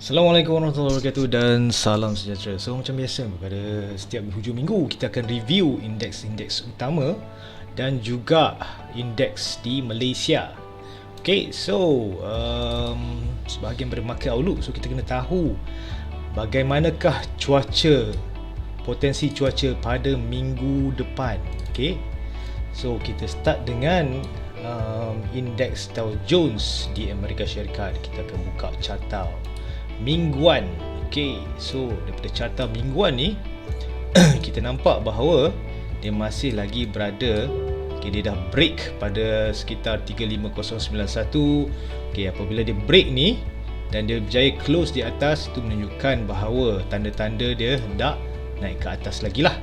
Assalamualaikum warahmatullahi wabarakatuh dan salam sejahtera. So macam biasa pada setiap hujung minggu kita akan review indeks-indeks utama dan juga indeks di Malaysia. Okay, so sebahagian pada market outlook, so kita kena tahu bagaimanakah cuaca, potensi cuaca pada minggu depan. Okay, so kita start dengan indeks Dow Jones di Amerika Syarikat. Kita akan buka carta mingguan. Okay, so daripada carta mingguan ni kita nampak bahawa dia masih lagi berada, okay, dia dah break pada sekitar 35091. Okay, apabila dia break ni dan dia berjaya close di atas, itu menunjukkan bahawa tanda-tanda dia hendak naik ke atas lagi lah.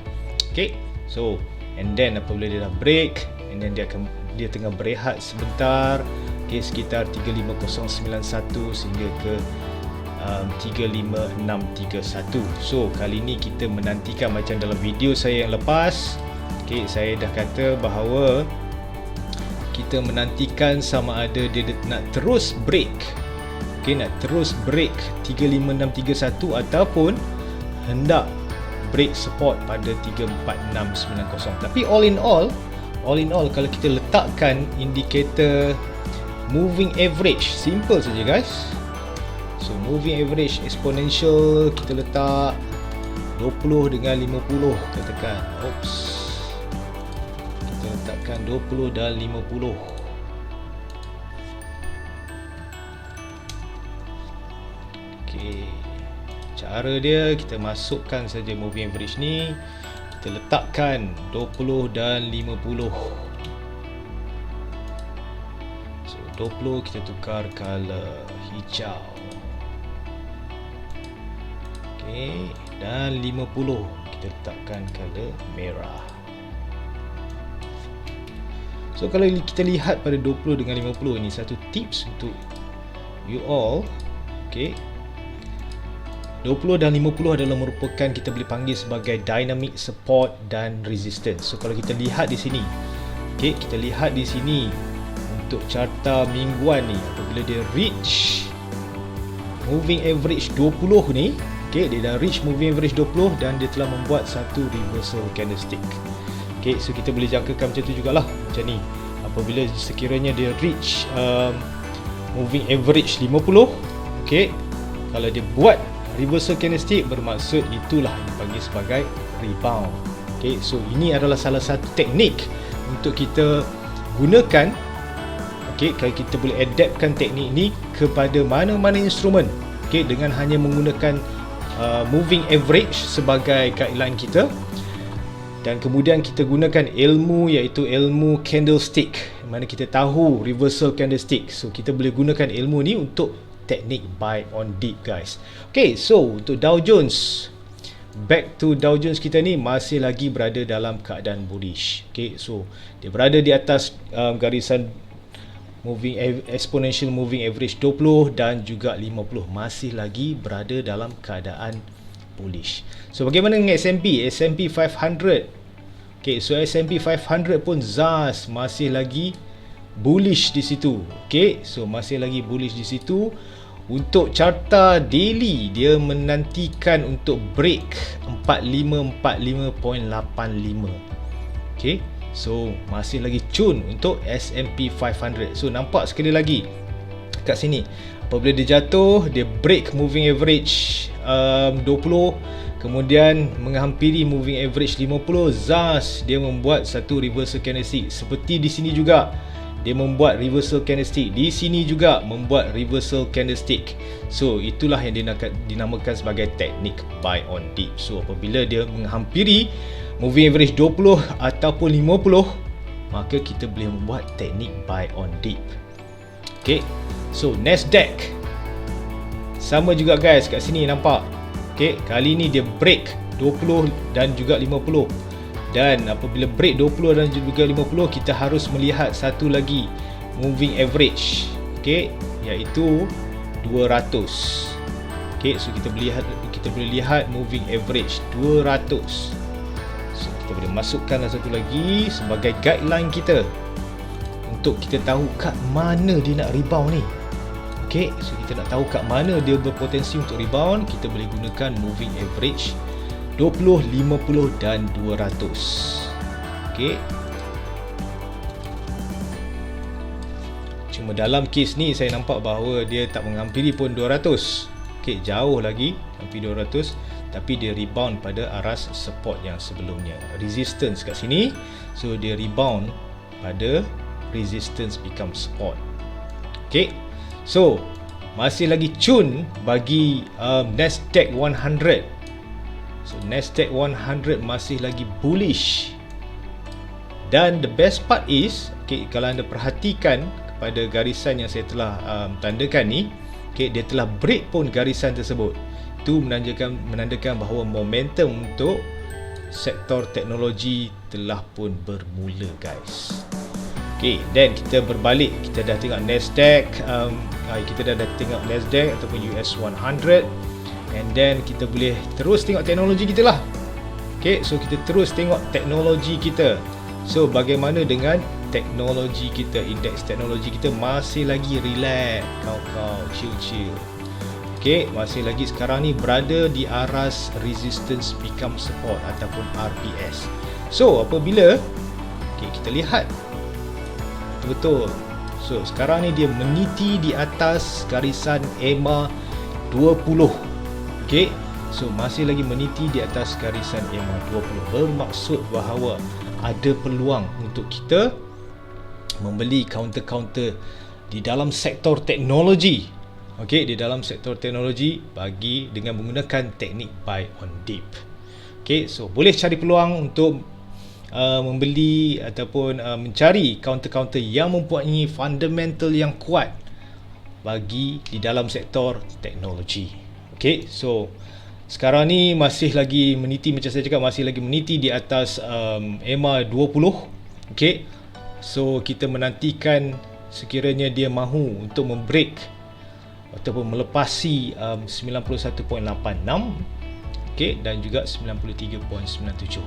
Okay, so and then apabila dia dah break and then dia tengah berehat sebentar, okay, sekitar 35091 sehingga ke 35631. So kali ni kita menantikan macam dalam video saya yang lepas. Okay, saya dah kata bahawa kita menantikan sama ada dia nak terus break, okay, nak terus break 35631 ataupun hendak break support pada 34690. Tapi all in all kalau kita letakkan indikator moving average, simple saja guys. So moving average exponential kita letak 20 dengan 50 katakan. Oops. Kita letakkan 20 dan 50. Okey. Cara dia kita masukkan saja moving average ni. Kita letakkan 20 dan 50. So 20 kita tukar color hijau. Okay, dan 50 kita letakkan color merah. So kalau kita lihat pada 20 dengan 50 ini satu tips untuk you all. Okay, 20 dan 50 adalah merupakan, kita boleh panggil sebagai dynamic support dan resistance. So kalau kita lihat di sini, okay, kita lihat di sini untuk carta mingguan ni, apabila dia reach moving average 20 ni, okay, dia dah reach moving average 20 dan dia telah membuat satu reversal candlestick. Okay, so kita boleh jangkakan macam tu jugalah, macam ni. Apabila sekiranya dia reach moving average 50, okay, kalau dia buat reversal candlestick, bermaksud itulah yang dipanggil sebagai rebound. Okay, so ini adalah salah satu teknik untuk kita gunakan. Okay, kalau kita boleh adaptkan teknik ni kepada mana-mana instrumen, okay, dengan hanya menggunakan moving average sebagai guideline kita, dan kemudian kita gunakan ilmu, iaitu ilmu candlestick, mana kita tahu reversal candlestick. So kita boleh gunakan ilmu ni untuk teknik buy on dip guys. Okay, so untuk Dow Jones, back to Dow Jones, kita ni masih lagi berada dalam keadaan bullish. Okay, so dia berada di atas garisan exponential moving average 20 dan juga 50, masih lagi berada dalam keadaan bullish. So bagaimana dengan S&P 500? Okay, so S&P 500 pun ZAS masih lagi bullish di situ. Okay, so masih lagi bullish di situ. Untuk carta daily, dia menantikan untuk break 4545.85. Okay, so masih lagi cun untuk S&P 500. So nampak sekali lagi kat sini, apabila dia jatuh, dia break moving average 20, kemudian menghampiri moving average 50, ZAS dia membuat satu reversal candlestick. Seperti di sini juga dia membuat reversal candlestick, di sini juga membuat reversal candlestick. So itulah yang dinamakan sebagai teknik buy on dip. So apabila dia menghampiri moving average 20 ataupun 50, maka kita boleh membuat teknik buy on dip. Okay, so Nasdaq sama juga guys, kat sini nampak. Okay, kali ni dia break 20 dan juga 50, dan apabila break 20 dan juga 50, kita harus melihat satu lagi moving average, okay, iaitu 200. Okay, so kita boleh lihat moving average 200. So kita boleh masukkan satu lagi sebagai guideline kita untuk kita tahu kat mana dia nak rebound ni. Okay, so kita nak tahu kat mana dia berpotensi untuk rebound, kita boleh gunakan moving average 20, 50 dan 200. Okay, cuma dalam kes ni saya nampak bahawa dia tak menghampiri pun 200. Okay, jauh lagi hampir 200, tapi dia rebound pada aras support yang sebelumnya, resistance kat sini. So dia rebound pada resistance become support. Okay, so masih lagi cun bagi Nasdaq 100. So Nasdaq 100 masih lagi bullish. Dan the best part is, okay, kalau anda perhatikan kepada garisan yang saya telah tandakan ni, okay, dia telah break pun garisan tersebut. Itu menandakan bahawa momentum untuk sektor teknologi telah pun bermula, guys. Okay, then kita berbalik, kita dah tengok Nasdaq, kita dah tengok Nasdaq ataupun US 100, and then kita boleh terus tengok teknologi kita lah. Okay, so kita terus tengok teknologi kita. So bagaimana dengan teknologi kita? Indeks teknologi kita masih lagi relax, kau chill. Okay, masih lagi sekarang ni berada di aras resistance become support ataupun RPS. So apabila kita lihat betul, so sekarang ni dia meniti di atas garisan EMA 20. Okay, so masih lagi meniti di atas garisan EMA 20, bermaksud bahawa ada peluang untuk kita membeli counter-counter di dalam sektor teknologi. Okey, di dalam sektor teknologi bagi dengan menggunakan teknik buy on dip. Okey, so boleh cari peluang untuk membeli ataupun mencari counter-counter yang mempunyai fundamental yang kuat bagi di dalam sektor teknologi. Okey, so sekarang ni masih lagi meniti, macam saya cakap, masih lagi meniti di atas EMA 20. Okey, so kita menantikan sekiranya dia mahu untuk membreak ataupun melepasi 91.86, okay, dan juga 93.97.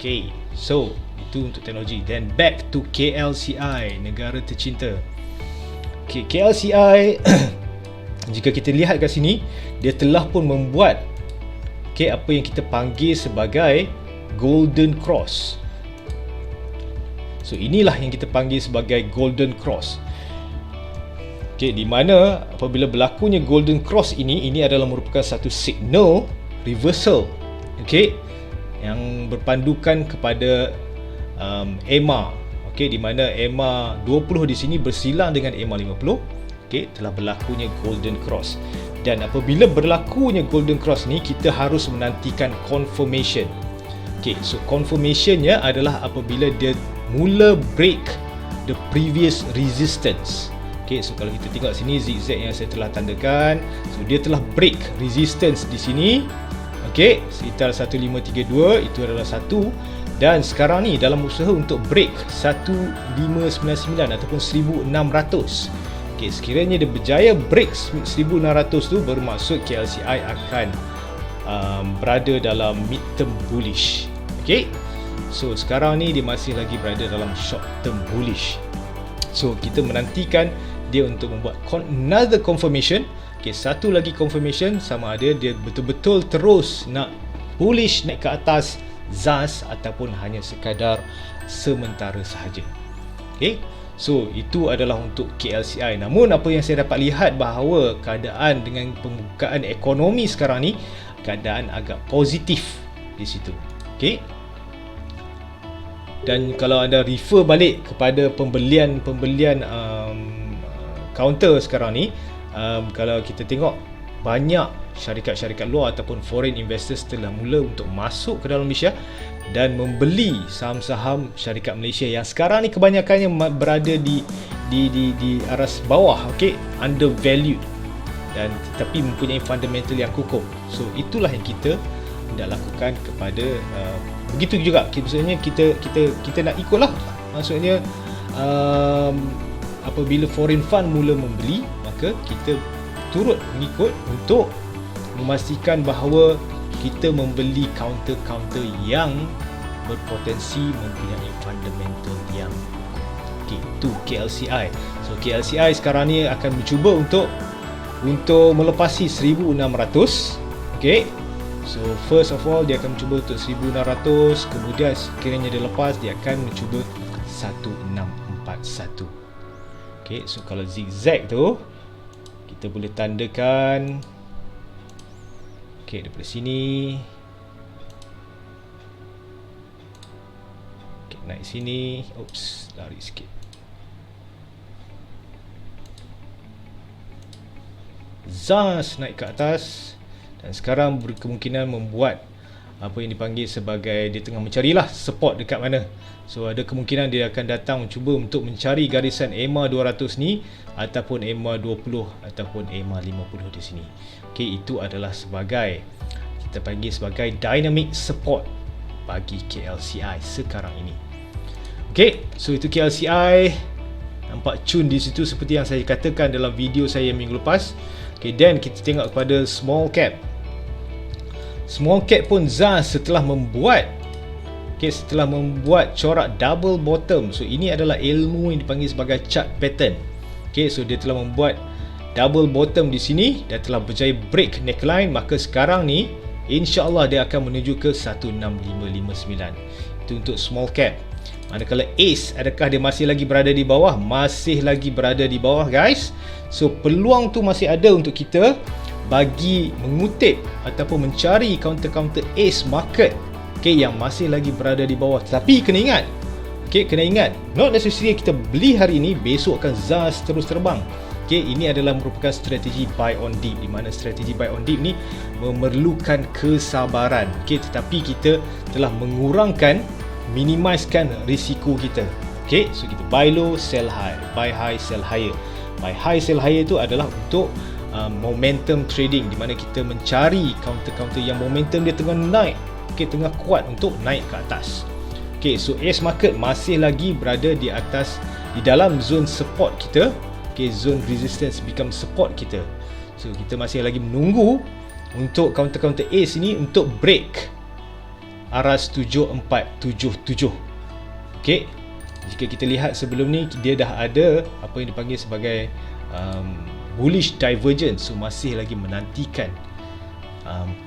Okay, so itu untuk teknologi. Then back to KLCI, negara tercinta. Okay, KLCI jika kita lihat kat sini, dia telah pun membuat apa yang kita panggil sebagai golden cross. So inilah yang kita panggil sebagai golden cross. Di mana apabila berlakunya golden cross ini adalah merupakan satu signal reversal, yang berpandukan kepada EMA, di mana EMA 20 di sini bersilang dengan EMA 50, telah berlakunya golden cross. Dan apabila berlakunya golden cross ni, kita harus menantikan confirmation. So confirmationnya adalah apabila dia mula break the previous resistance. So kalau kita tengok sini zigzag yang saya telah tandakan, so dia telah break resistance di sini, sekitar 1532, itu adalah satu. Dan sekarang ni dalam usaha untuk break 1599 ataupun 1600. Sekiranya dia berjaya break 1600 tu, bermaksud KLCI akan berada dalam mid-term bullish. So sekarang ni dia masih lagi berada dalam short term bullish. So kita menantikan dia untuk membuat another confirmation. Satu lagi confirmation, sama ada dia betul-betul terus nak bullish naik ke atas ZAS ataupun hanya sekadar sementara sahaja. So itu adalah untuk KLCI. Namun apa yang saya dapat lihat bahawa keadaan dengan pembukaan ekonomi sekarang ni, keadaan agak positif di situ. Dan kalau anda refer balik kepada pembelian counter sekarang ni, kalau kita tengok, banyak syarikat-syarikat luar ataupun foreign investors telah mula untuk masuk ke dalam Malaysia dan membeli saham-saham syarikat Malaysia yang sekarang ni kebanyakannya berada di aras bawah, undervalued, dan tapi mempunyai fundamental yang kukuh. So itulah yang kita hendak lakukan kepada begitu juga. Maksudnya kita nak ikutlah. Maksudnya apabila foreign fund mula membeli, maka kita turut mengikut untuk memastikan bahawa kita membeli counter-counter yang berpotensi mempunyai fundamental yang kukuh. Okay, itu KLCI. So KLCI sekarang ni akan mencuba untuk melepasi 1600. Okay, so first of all dia akan mencuba untuk 1600, kemudian sekiranya dia lepas dia akan mencuba 1641. Okay, so kalau zigzag tu kita boleh tandakan, okay, daripada sini, okay, naik sini, oops, lari sikit, zas naik ke atas, dan sekarang berkemungkinan membuat apa yang dipanggil sebagai dia tengah mencarilah support dekat mana. So ada kemungkinan dia akan datang mencuba untuk mencari garisan EMA 200 ni, ataupun EMA 20 ataupun EMA 50 di sini. Okey, itu adalah sebagai, kita panggil sebagai dynamic support bagi KLCI sekarang ini. Okey, so itu KLCI. Nampak cun di situ seperti yang saya katakan dalam video saya minggu lepas. Okey, dan kita tengok kepada small cap. Small cap pun Zaz setelah membuat corak double bottom. So ini adalah ilmu yang dipanggil sebagai chart pattern. Okay, so dia telah membuat double bottom di sini dan telah berjaya break neckline. Maka sekarang ni insya-Allah dia akan menuju ke 16559. Itu untuk small cap. Manakala ACE, adakah dia masih lagi berada di bawah? Masih lagi berada di bawah, guys. So peluang tu masih ada untuk kita bagi mengutip ataupun mencari counter-counter ACE market, okay, yang masih lagi berada di bawah. Tapi kena ingat, okay, not necessarily kita beli hari ini besok akan Zaz terus terbang. Okay, ini adalah merupakan strategi buy on dip, di mana strategi buy on dip ni memerlukan kesabaran. Okay, tetapi kita telah minimizekan risiko kita. Okay, so kita buy low, sell high, buy high, sell higher. Buy high, sell higher itu adalah untuk momentum trading, di mana kita mencari counter-counter yang momentum dia tengah naik, okay, tengah kuat untuk naik ke atas. Okay, so ACE market masih lagi berada di atas, di dalam zone support kita. Okay, zone resistance become support kita. So kita masih lagi menunggu untuk counter-counter ACE ini untuk break aras 7477. Okay, jika kita lihat sebelum ni dia dah ada apa yang dipanggil sebagai bullish divergence. So masih lagi menantikan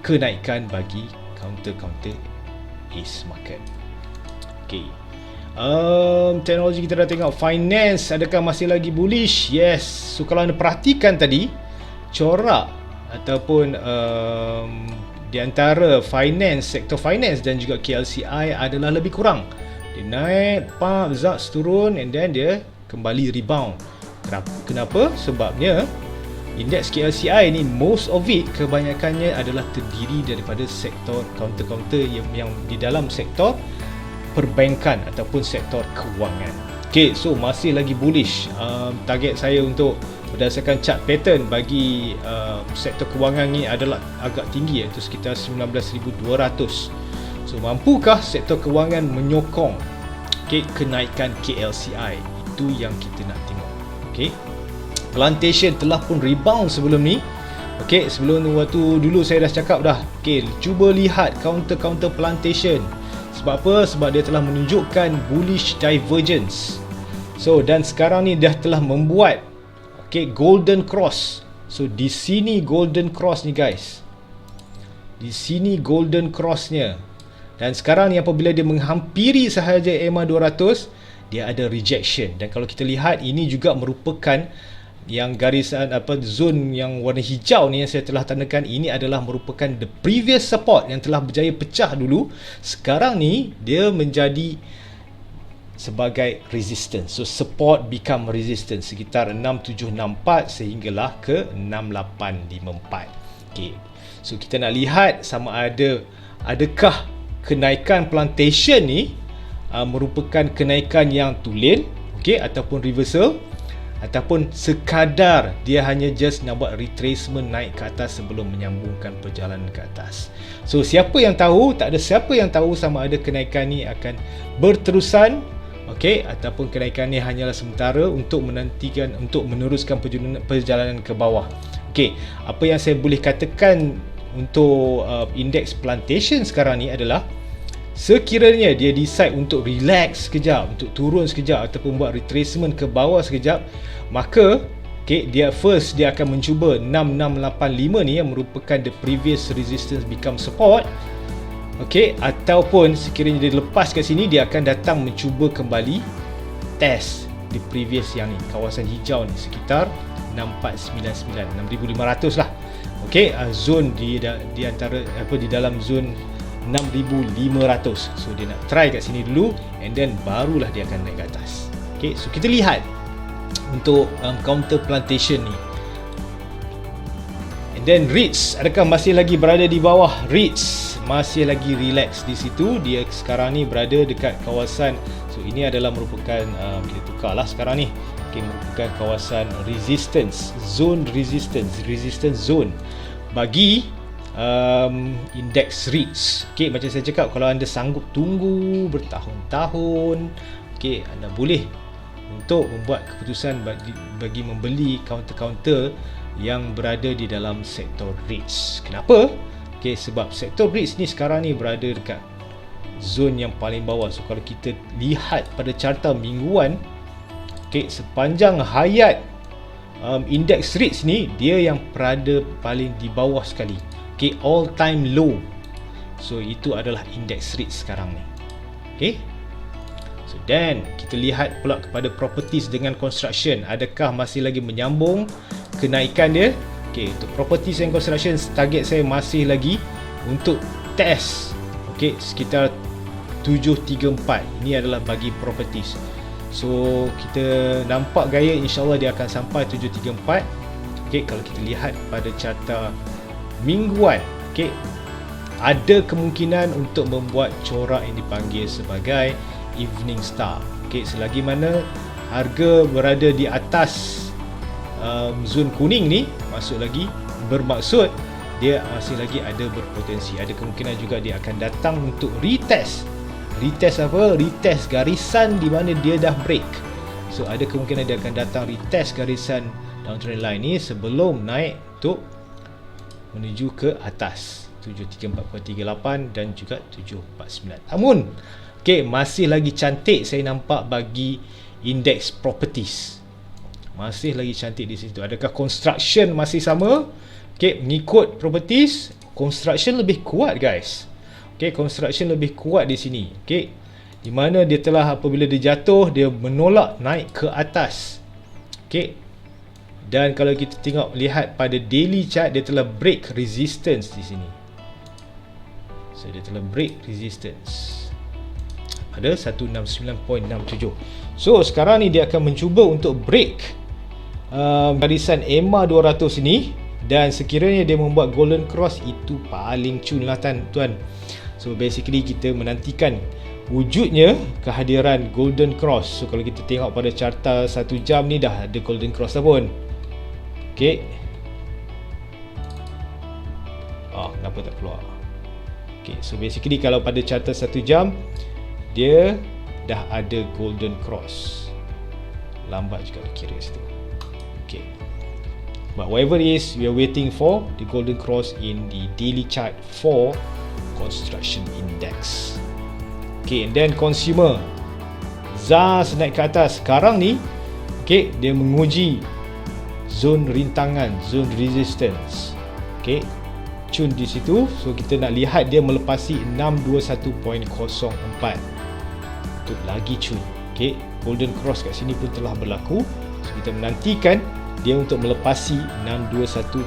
kenaikan bagi counter-counter ACE market. Okay, teknologi kita dah tengok. Finance, adakah masih lagi bullish? Yes. So kalau anda perhatikan tadi, corak ataupun di antara finance, sektor finance dan juga KLCI adalah lebih kurang. Dia naik, pump, zaks turun, and then dia kembali rebound. Kenapa? Sebabnya indeks KLCI ni, most of it, kebanyakannya adalah terdiri daripada sektor counter-counter yang di dalam sektor perbankan ataupun sektor kewangan. Okay, so masih lagi bullish. Target saya untuk berdasarkan chart pattern bagi sektor kewangan ni adalah agak tinggi, iaitu sekitar 19,200. So mampukah sektor kewangan menyokong, okay, kenaikan KLCI? Itu yang kita nak tengok. Okay, plantation telah pun rebound sebelum ni. Okay, sebelum waktu dulu saya dah cakap dah, okay, cuba lihat counter-counter plantation. Sebab apa? Sebab dia telah menunjukkan bullish divergence. So dan sekarang ni dah telah membuat, okay, golden cross. So di sini golden cross ni, guys. Di sini golden crossnya. Dan sekarang ni apabila dia menghampiri sahaja EMA 200, dia ada rejection. Dan kalau kita lihat, ini juga merupakan yang garisan zone yang warna hijau ni yang saya telah tandakan, ini adalah merupakan the previous support yang telah berjaya pecah dulu. Sekarang ni dia menjadi sebagai resistance. So support become resistance sekitar 6764 sehinggalah ke 6854. Okay, so kita nak lihat sama adakah kenaikan plantation ni merupakan kenaikan yang tulen, okay, ataupun reversal, ataupun sekadar dia hanya just nak buat retracement naik ke atas sebelum menyambungkan perjalanan ke atas. So siapa yang tahu? Tak ada siapa yang tahu sama ada kenaikan ni akan berterusan, okay, ataupun kenaikan ni hanyalah sementara untuk menantikan, untuk meneruskan perjalanan ke bawah. Okay, apa yang saya boleh katakan untuk indeks plantation sekarang ni adalah sekiranya dia decide untuk relax sekejap, untuk turun sekejap ataupun buat retracement ke bawah sekejap, maka dia akan mencuba 6685 ni yang merupakan the previous resistance become support. Ataupun sekiranya dia lepas kat sini, dia akan datang mencuba kembali test di previous yang ni, kawasan hijau ni, sekitar 6499, 6500 lah. Zone di antara di dalam zone 6500. So dia nak try kat sini dulu, and then barulah dia akan naik ke atas. So kita lihat untuk counter plantation ni. And then REITs, adakah masih lagi berada di bawah? REITs masih lagi relax di situ. Dia sekarang ni berada dekat kawasan, so ini adalah merupakan kita tukar lah sekarang ni, merupakan kawasan resistance zone bagi index REITs. Macam saya cakap, kalau anda sanggup tunggu bertahun-tahun, anda boleh untuk membuat keputusan bagi membeli counter-counter yang berada di dalam sektor REITs. Kenapa? Sebab sektor REITs ni sekarang ni berada dekat zone yang paling bawah. So kalau kita lihat pada carta mingguan, sepanjang hayat indeks REITs ni, dia yang berada paling di bawah sekali, all time low. So itu adalah indeks REITs sekarang ni. So then kita lihat pula kepada properties dengan construction, adakah masih lagi menyambung kenaikan dia? Untuk properties and construction, target saya masih lagi untuk test sekitar 734. Ini adalah bagi properties. So kita nampak gaya insyaAllah dia akan sampai 734. Kalau kita lihat pada carta mingguan, ada kemungkinan untuk membuat corak yang dipanggil sebagai evening star. Selagi mana harga berada di atas zon kuning ni, masuk lagi, bermaksud dia masih lagi ada berpotensi. Ada kemungkinan juga dia akan datang untuk retest apa? Retest garisan di mana dia dah break. So ada kemungkinan dia akan datang retest garisan downtrend line ni sebelum naik untuk menuju ke atas 734.38 dan juga 749. Namun masih lagi cantik saya nampak bagi indeks properties. Masih lagi cantik di situ. Adakah construction masih sama? Mengikut properties, construction lebih kuat guys. Construction lebih kuat di sini. Di mana dia telah, apabila dia jatuh, dia menolak naik ke atas. Dan kalau kita tengok, lihat pada daily chart, dia telah break resistance di sini. So dia telah break resistance pada 169.67. So sekarang ni dia akan mencuba untuk break barisan EMA 200 ini, dan sekiranya dia membuat golden cross, itu paling cun lah tuan. So basically kita menantikan wujudnya kehadiran golden cross. So kalau kita tengok pada carta 1 jam ni, dah ada golden cross dah pun. Kenapa tak keluar? So basically kalau pada carta 1 jam, dia dah ada golden cross. Lambat juga kira situ. But whatever it is, we are waiting for the golden cross in the daily chart for construction index. And then consumer, ZAS naik ke atas. Sekarang ni dia menguji zone rintangan, zone resistance. Cun di situ. So kita nak lihat dia melepasi 621.04. Untuk lagi cun. Golden cross kat sini pun telah berlaku. So kita menantikan dia untuk melepasi 621.04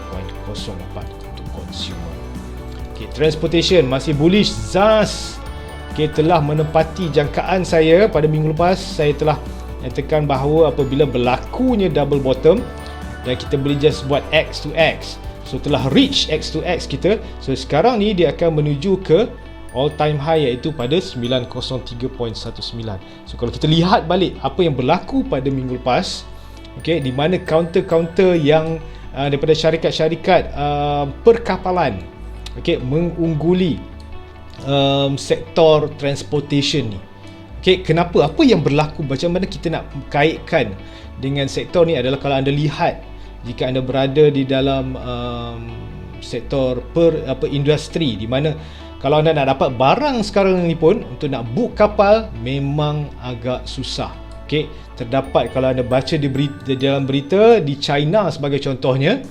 untuk consumer. Transportation masih bullish. ZAS telah menepati jangkaan saya pada minggu lepas. Saya telah nyatakan bahawa apabila berlakunya double bottom dan kita boleh just buat X to X, so telah reach X to X kita. So sekarang ni dia akan menuju ke all time high, iaitu pada 903.19. So kalau kita lihat balik apa yang berlaku pada minggu lepas, di mana counter-counter yang daripada syarikat-syarikat perkapalan mengungguli sektor transportation ni. Kenapa? Apa yang berlaku? Macam mana kita nak kaitkan dengan sektor ni adalah, kalau anda lihat, jika anda berada di dalam sektor industri, di mana kalau anda nak dapat barang sekarang ni pun, untuk nak book kapal memang agak susah. Okey, terdapat kalau anda baca di dalam berita di China sebagai contohnya.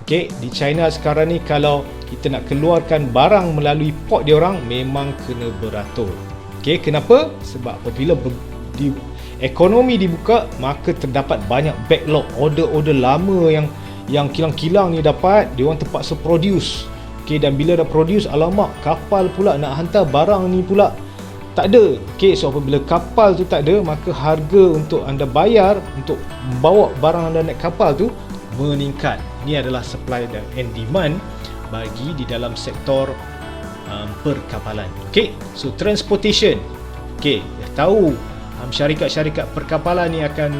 Okey, di China sekarang ni kalau kita nak keluarkan barang melalui port dia orang memang kena beratur. Okey, kenapa? Sebab apabila ekonomi dibuka, maka terdapat banyak backlog, order-order lama yang kilang-kilang ni dapat, dia orang terpaksa produce. Okey, dan bila dah produce, alamak, kapal pula nak hantar barang ni pula tak ada. Okey, so apabila kapal tu tak ada, maka harga untuk anda bayar untuk membawa barang anda naik kapal tu meningkat. Ini adalah supply and demand bagi di dalam sektor perkapalan. Okey, so transportation. Okey, dah tahu syarikat-syarikat perkapalan ni akan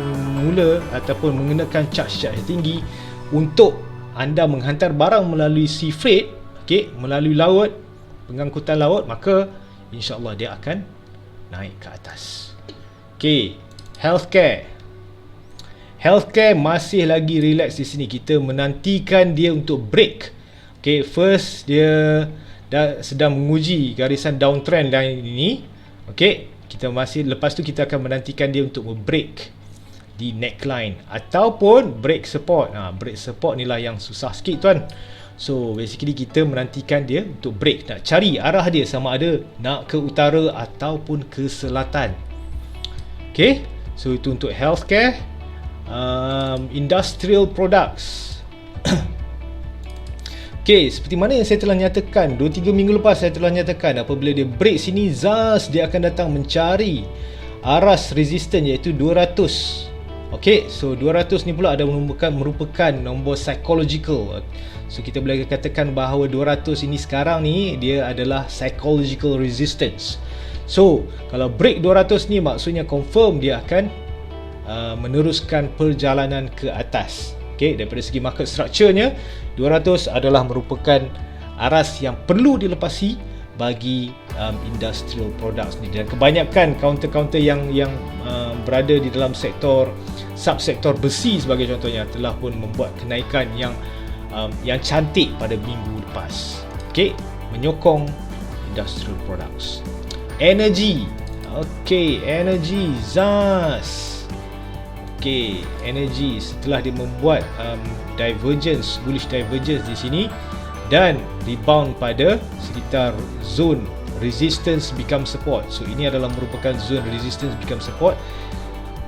mula ataupun mengenakan charge-charge tinggi untuk anda menghantar barang melalui sea freight, okey, melalui laut, pengangkutan laut, maka insya-Allah dia akan naik ke atas. Okey, healthcare. Healthcare masih lagi relax di sini. Kita menantikan dia untuk break. Okey, first dia dah sedang menguji garisan downtrend line ini. Okey, kita masih, lepas tu kita akan menantikan dia untuk break di neckline ataupun break support. Break support ni lah yang susah sikit tuan. So basically kita menantikan dia untuk break, nak cari arah dia sama ada nak ke utara ataupun ke selatan. Okay, so itu untuk healthcare. Industrial products. Okay, seperti mana yang saya telah nyatakan 2-3 minggu lepas, saya telah nyatakan apabila dia break sini, ZAS dia akan datang mencari aras resistance iaitu 200. Okay, so 200 ni pula ada merupakan nombor psychological. So kita boleh katakan bahawa 200 ini sekarang ni dia adalah psychological resistance. So kalau break 200 ni maksudnya confirm dia akan meneruskan perjalanan ke atas. Okay, daripada segi market structure-nya 200 adalah merupakan aras yang perlu dilepasi bagi industrial products ni, dan kebanyakan counter-counter yang berada di dalam sektor subsektor besi sebagai contohnya telah pun membuat kenaikan yang cantik pada minggu lepas. Okey, menyokong industrial products. Energy. Okey, energy, ZAS. Okey, energy setelah dia membuat divergence, bullish divergence di sini dan rebound pada sekitar zone resistance become support. So ini adalah merupakan zone resistance become support.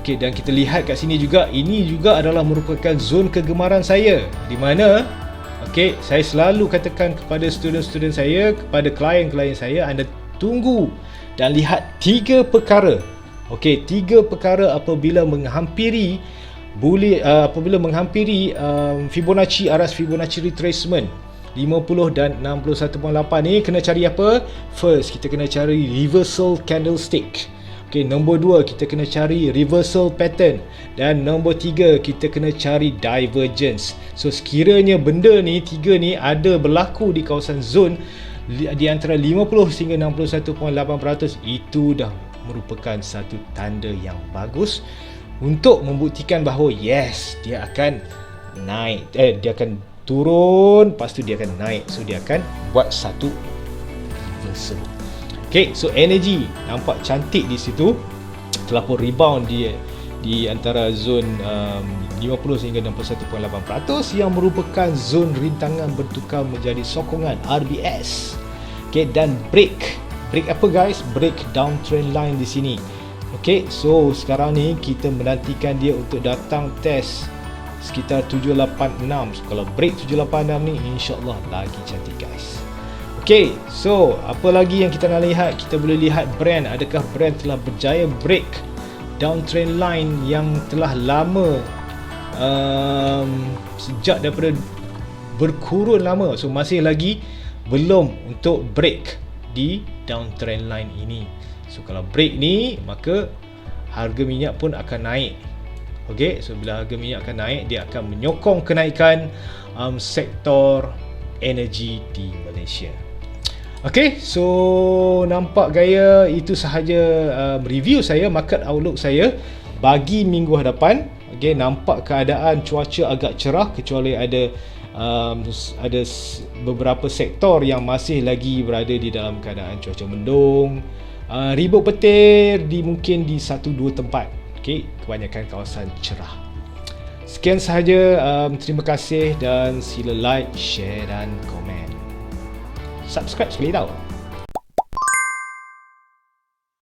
Okey, dan kita lihat kat sini juga, ini juga adalah merupakan zon kegemaran saya, di mana okey, saya selalu katakan kepada student-student saya, kepada klien-klien saya, anda tunggu dan lihat 3 perkara. Okey, 3 perkara apabila menghampiri Fibonacci, aras Fibonacci retracement 50 dan 61.8 ni kena cari apa? First, kita kena cari reversal candlestick. Okey, nombor 2 kita kena cari reversal pattern, dan nombor 3 kita kena cari divergence. So sekiranya benda ni 3 ni ada berlaku di kawasan zon di antara 50 hingga 61.8%, itu dah merupakan satu tanda yang bagus untuk membuktikan bahawa yes, dia akan naik, dia akan turun, lepas tu dia akan naik. So dia akan buat satu reversal. Okay, so energy nampak cantik di situ, telah pun rebound di antara zon 50 hingga 61.8% yang merupakan zon rintangan bertukar menjadi sokongan RBS. Okay, dan break apa guys? Break downtrend line di sini. Okay, so sekarang ni kita menantikan dia untuk datang test sekitar 786. So, kalau break 786 ni, insyaAllah lagi cantik guys. Okay, so apa lagi yang kita nak lihat? Kita boleh lihat brand. Adakah brand telah berjaya break downtrend line yang telah lama sejak daripada berkurun lama. So masih lagi belum untuk break di downtrend line ini. So kalau break ni, maka harga minyak pun akan naik. Okey, so bila harga minyak akan naik, dia akan menyokong kenaikan sektor energi di Malaysia. Okey, so nampak gaya itu sahaja review saya, market outlook saya bagi minggu hadapan. Okey, nampak keadaan cuaca agak cerah kecuali ada Ada beberapa sektor yang masih lagi berada di dalam keadaan cuaca mendung. Ribut petir mungkin di 1-2 tempat. Okay, kebanyakan kawasan cerah. Sekian sahaja, terima kasih dan sila like, share dan komen. Subscribe sekali tau.